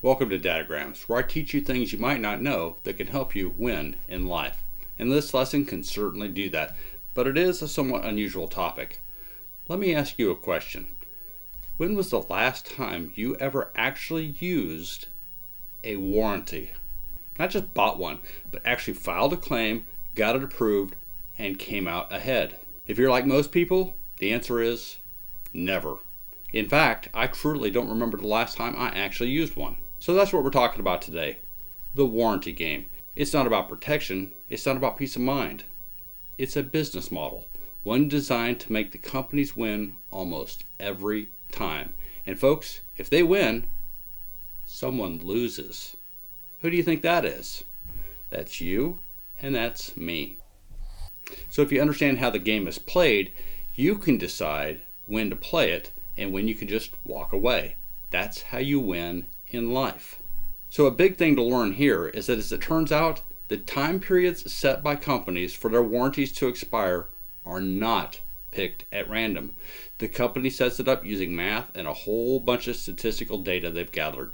Welcome to Dadograms, where I teach you things you might not know that can help you win in life. And this lesson can certainly do that, but it is a somewhat unusual topic. Let me ask you a question. When was the last time you ever actually used a warranty? Not just bought one, but actually filed a claim, got it approved, and came out ahead. If you're like most people, the answer is never. In fact, I truly don't remember the last time I actually used one. So that's what we're talking about today. The warranty game. It's not about protection. It's not about peace of mind. It's a business model. One designed to make the companies win almost every time. And folks, if they win, someone loses. Who do you think that is? That's you, and that's me. So if you understand how the game is played, you can decide when to play it and when you can just walk away. That's how you win in life. So a big thing to learn here is that, as it turns out, the time periods set by companies for their warranties to expire are not picked at random. The company sets it up using math and a whole bunch of statistical data they've gathered.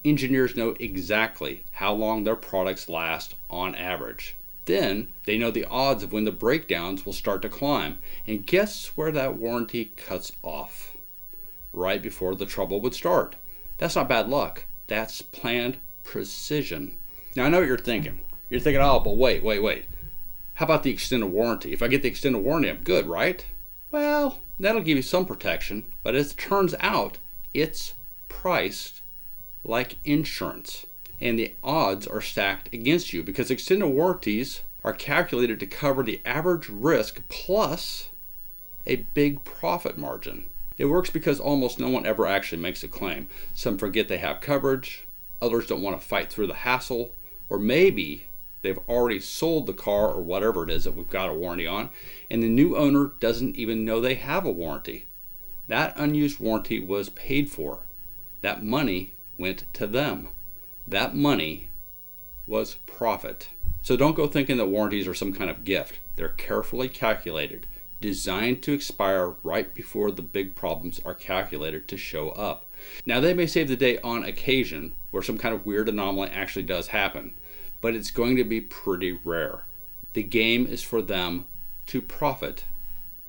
Engineers know exactly how long their products last on average. Then they know the odds of when the breakdowns will start to climb. And guess where that warranty cuts off? Right before the trouble would start. That's not bad luck. That's planned precision. Now I know what you're thinking. You're thinking, oh, but wait. How about the extended warranty? If I get the extended warranty, I'm good, right? Well, that'll give you some protection, but as it turns out, it's priced like insurance. And the odds are stacked against you because extended warranties are calculated to cover the average risk plus a big profit margin. It works because almost no one ever actually makes a claim. Some forget they have coverage, others don't want to fight through the hassle, or maybe they've already sold the car or whatever it is that we've got a warranty on, and the new owner doesn't even know they have a warranty. That unused warranty was paid for. That money went to them. That money was profit. So don't go thinking that warranties are some kind of gift. They're carefully calculated, designed to expire right before the big problems are calculated to show up. Now, they may save the day on occasion where some kind of weird anomaly actually does happen, but it's going to be pretty rare. The game is for them to profit,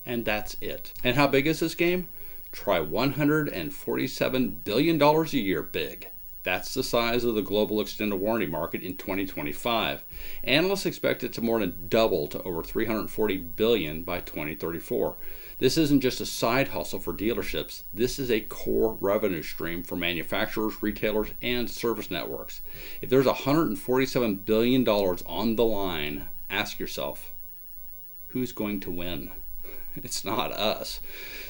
and that's it. And how big is this game? Try $147 billion a year big. That's the size of the global extended warranty market in 2025. Analysts expect it to more than double to over $340 billion by 2034. This isn't just a side hustle for dealerships. This is a core revenue stream for manufacturers, retailers, and service networks. If there's $147 billion on the line, ask yourself, who's going to win? It's not us.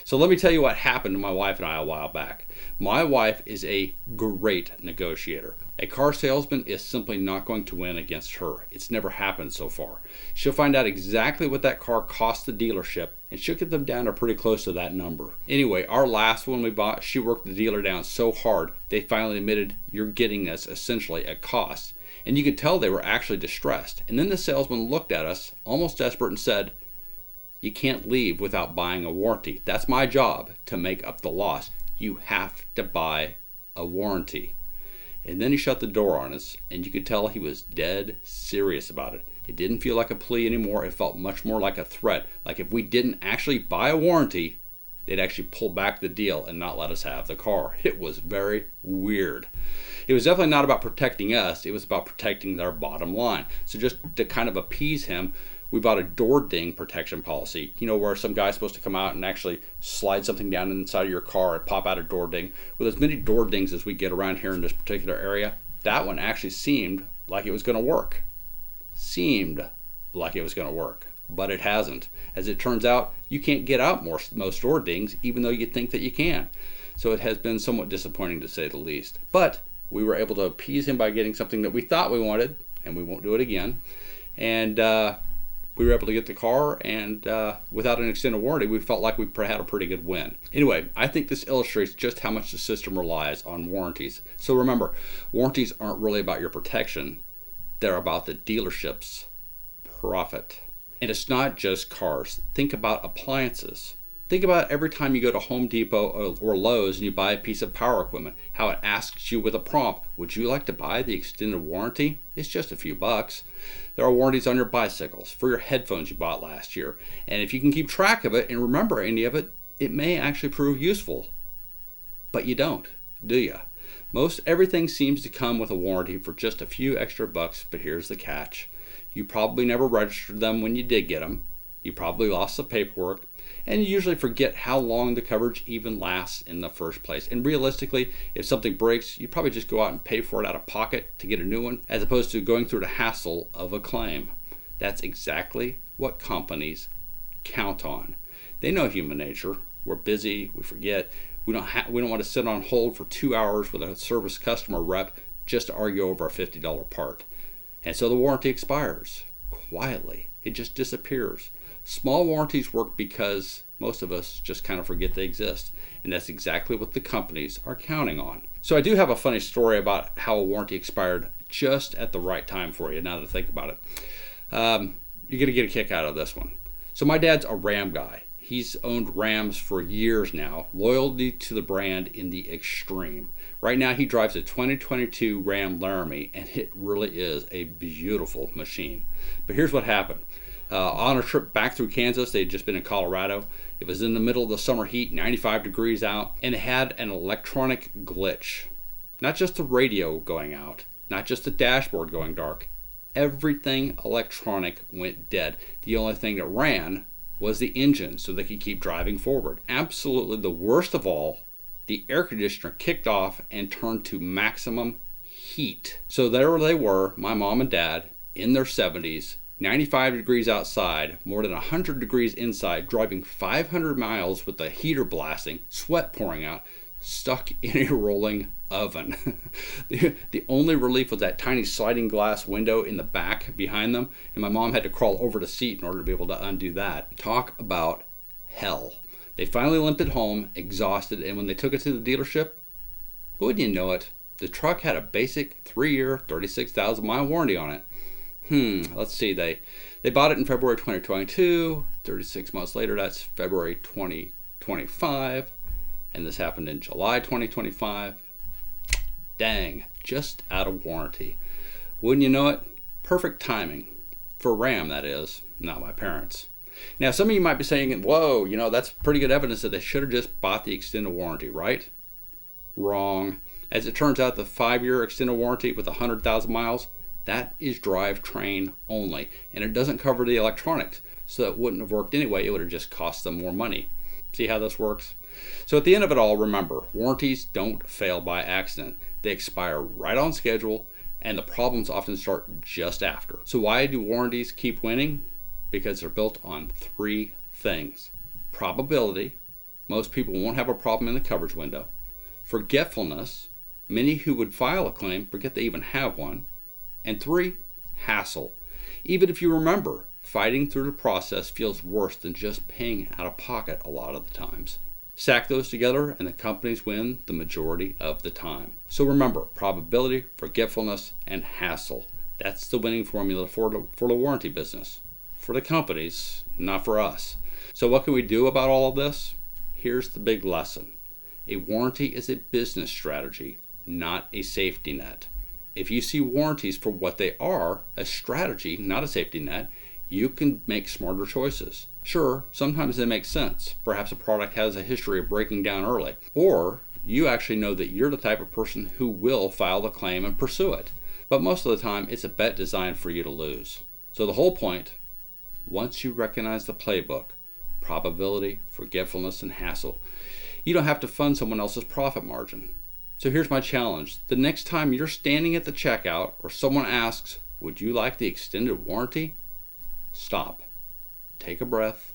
So let me tell you what happened to my wife and I a while back. My wife is a great negotiator. A car salesman is simply not going to win against her. It's never happened so far. She'll find out exactly what that car cost the dealership, and she'll get them down to pretty close to that number. Anyway, our last one we bought, she worked the dealer down so hard, they finally admitted, you're getting this essentially at cost. And you could tell they were actually distressed. And then the salesman looked at us, almost desperate, and said, you can't leave without buying a warranty. That's my job, to make up the loss. You have to buy a warranty. And then he shut the door on us, and you could tell he was dead serious about it. It didn't feel like a plea anymore. It felt much more like a threat. Like if we didn't actually buy a warranty, they'd actually pull back the deal and not let us have the car. It was very weird. It was definitely not about protecting us. It was about protecting their bottom line. So just to kind of appease him, we bought a door ding protection policy, where some guy's supposed to come out and actually slide something down inside of your car and pop out a door ding. With as many door dings as we get around here in this particular area, that one actually seemed like it was going to work. But it hasn't. As it turns out, you can't get out most door dings, even though you think that you can. So it has been somewhat disappointing, to say the least. But we were able to appease him by getting something that we thought we wanted, and we won't do it again. And we were able to get the car, and without an extended warranty, we felt like we had a pretty good win. Anyway, I think this illustrates just how much the system relies on warranties. So remember, warranties aren't really about your protection. They're about the dealership's profit. And it's not just cars. Think about appliances. Think about every time you go to Home Depot or Lowe's and you buy a piece of power equipment, how it asks you with a prompt, would you like to buy the extended warranty? It's just a few bucks. There are warranties on your bicycles, for your headphones you bought last year. And if you can keep track of it and remember any of it, it may actually prove useful. But you don't, do you? Most everything seems to come with a warranty for just a few extra bucks, but here's the catch. You probably never registered them when you did get them. You probably lost the paperwork. And you usually forget how long the coverage even lasts in the first place. And realistically, if something breaks, you probably just go out and pay for it out of pocket to get a new one, as opposed to going through the hassle of a claim. That's exactly what companies count on. They know human nature. We're busy, we forget. We don't want to sit on hold for 2 hours with a service customer rep just to argue over a $50 part. And so the warranty expires quietly. It just disappears. Small warranties work because most of us just kind of forget they exist. And that's exactly what the companies are counting on. So I do have a funny story about how a warranty expired just at the right time for you, now that I think about it. You're going to get a kick out of this one. So my dad's a Ram guy. He's owned Rams for years now. Loyalty to the brand in the extreme. Right now he drives a 2022 Ram Laramie, and it really is a beautiful machine. But here's what happened. On a trip back through Kansas, they had just been in Colorado. It was in the middle of the summer heat, 95 degrees out, and it had an electronic glitch. Not just the radio going out, not just the dashboard going dark. Everything electronic went dead. The only thing that ran was the engine, so they could keep driving forward. Absolutely the worst of all, the air conditioner kicked off and turned to maximum heat. So there they were, my mom and dad, in their 70s, 95 degrees outside, more than 100 degrees inside, driving 500 miles with the heater blasting, sweat pouring out, stuck in a rolling oven. The only relief was that tiny sliding glass window in the back behind them, and my mom had to crawl over the seat in order to be able to undo that. Talk about hell. They finally limped it home, exhausted, and when they took it to the dealership, wouldn't you know it, the truck had a basic 3-year, 36,000 mile warranty on it. Let's see, they bought it in February 2022, 36 months later, that's February 2025, and this happened in July 2025. Dang, just out of warranty. Wouldn't you know it? Perfect timing. For Ram, that is, not my parents. Now, some of you might be saying, whoa, that's pretty good evidence that they should have just bought the extended warranty, right? Wrong. As it turns out, the 5-year extended warranty with 100,000 miles, that is drivetrain only, and it doesn't cover the electronics, so it wouldn't have worked anyway. It would have just cost them more money. See how this works? So at the end of it all, remember, warranties don't fail by accident. They expire right on schedule, and the problems often start just after. So why do warranties keep winning? Because they're built on 3 things. Probability. Most people won't have a problem in the coverage window. Forgetfulness. Many who would file a claim forget they even have one. And 3, hassle. Even if you remember, fighting through the process feels worse than just paying out of pocket a lot of the times. Stack those together and the companies win the majority of the time. So remember, probability, forgetfulness, and hassle. That's the winning formula for the warranty business. For the companies, not for us. So what can we do about all of this? Here's the big lesson. A warranty is a business strategy, not a safety net. If you see warranties for what they are, a strategy, not a safety net, you can make smarter choices. Sure, sometimes they make sense. Perhaps a product has a history of breaking down early. Or you actually know that you're the type of person who will file the claim and pursue it. But most of the time, it's a bet designed for you to lose. So the whole point, once you recognize the playbook, probability, forgetfulness, and hassle, you don't have to fund someone else's profit margin. So here's my challenge. The next time you're standing at the checkout or someone asks, would you like the extended warranty? Stop, take a breath,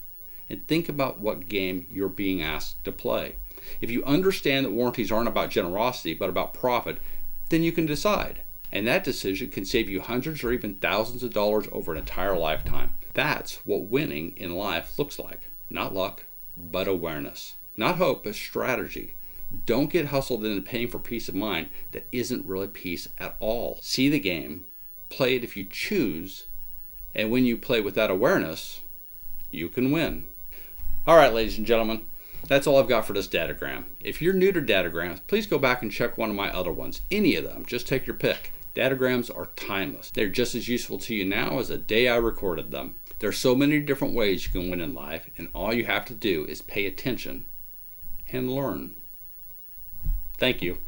and think about what game you're being asked to play. If you understand that warranties aren't about generosity but about profit, then you can decide. And that decision can save you hundreds or even thousands of dollars over an entire lifetime. That's what winning in life looks like. Not luck, but awareness. Not hope, but strategy. Don't get hustled into paying for peace of mind that isn't really peace at all. See the game, play it if you choose, and when you play with that awareness, you can win. Alright, ladies and gentlemen, that's all I've got for this Dadogram. If you're new to Dadograms, please go back and check one of my other ones. Any of them. Just take your pick. Dadograms are timeless. They're just as useful to you now as the day I recorded them. There are so many different ways you can win in life, and all you have to do is pay attention and learn. Thank you.